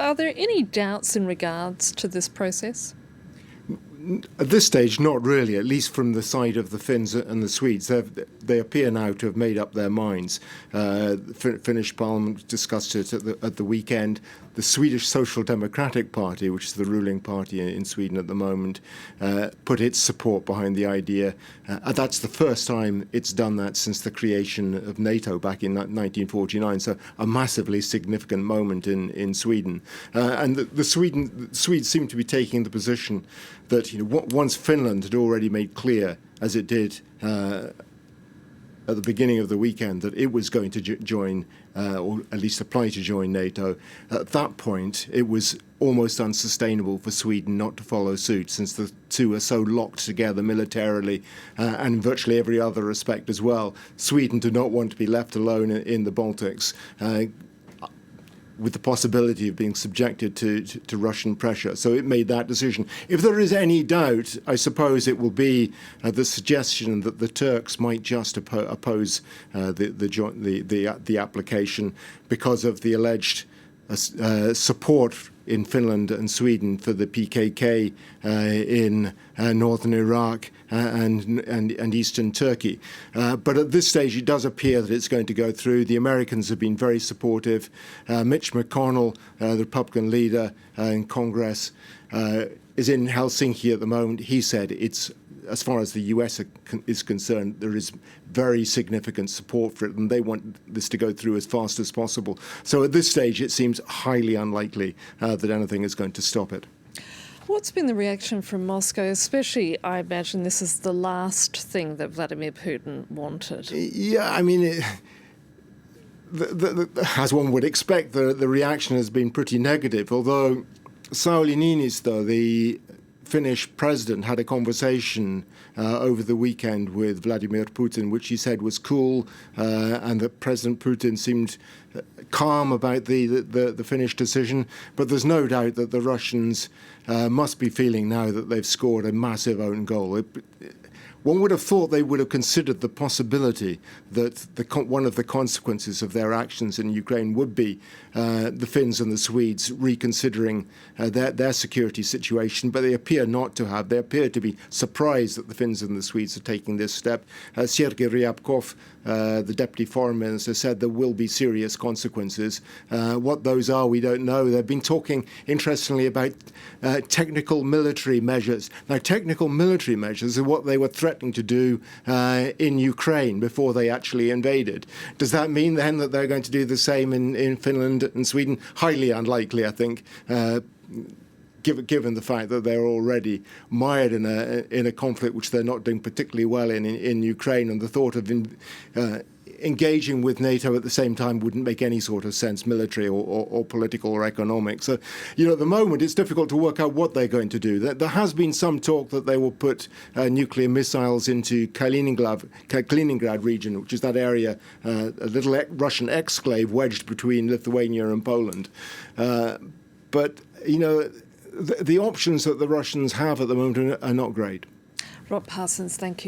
are there any doubts in regards to this process? At this stage, not really, at least from the side of the Finns and the Swedes. They appear now to have made up their minds. Finnish Parliament discussed it at the weekend. The Swedish Social Democratic Party, which is the ruling party in Sweden at the moment, put its support behind the idea. That's the first time it's done that since the creation of NATO back in 1949, so a massively significant moment in Sweden. And the Swedes seem to be taking the position that once Finland had already made clear, as it did at the beginning of the weekend, that it was going to join, or at least apply to join NATO, at that point it was almost unsustainable for Sweden not to follow suit, since the two are so locked together militarily and in virtually every other respect as well. Sweden did not want to be left alone in the Baltics, with the possibility of being subjected to Russian pressure. So it made that decision. If there is any doubt, I suppose it will be the suggestion that the Turks might just oppose the application because of the alleged support in Finland and Sweden for the PKK in northern Iraq and eastern Turkey. But at this stage, it does appear that it's going to go through. The Americans have been very supportive. Mitch McConnell, the Republican leader in Congress, is in Helsinki at the moment. He said it's, as far as the US is concerned, there is very significant support for it, and they want this to go through as fast as possible. So at this stage, it seems highly unlikely that anything is going to stop it. What's been the reaction from Moscow? Especially, I imagine this is the last thing that Vladimir Putin wanted. Yeah, I mean, as one would expect, the reaction has been pretty negative, although Sauli Niinistö, the Finnish president, had a conversation over the weekend with Vladimir Putin, which he said was cool, and that President Putin seemed calm about the Finnish decision. But there's no doubt that the Russians must be feeling now that they've scored a massive own goal. One would have thought they would have considered the possibility that one of the consequences of their actions in Ukraine would be the Finns and the Swedes reconsidering their security situation, but they appear not to have. They appear to be surprised that the Finns and the Swedes are taking this step. Sergei Ryabkov, the Deputy Foreign Minister, said there will be serious consequences. What those are, we don't know. They've been talking, interestingly, about technical military measures. Now, technical military measures are what they were threatening to do in Ukraine before they actually invaded. Does that mean then that they're going to do the same in Finland and Sweden? Highly unlikely, I think. Given the fact that they're already mired in a conflict which they're not doing particularly well in Ukraine, and the thought of engaging with NATO at the same time wouldn't make any sort of sense, military or political or economic. So, at the moment, it's difficult to work out what they're going to do. There has been some talk that they will put nuclear missiles into Kaliningrad region, which is that area, a little Russian exclave wedged between Lithuania and Poland. But, the options that the Russians have at the moment are not great. Rob Parsons, thank you.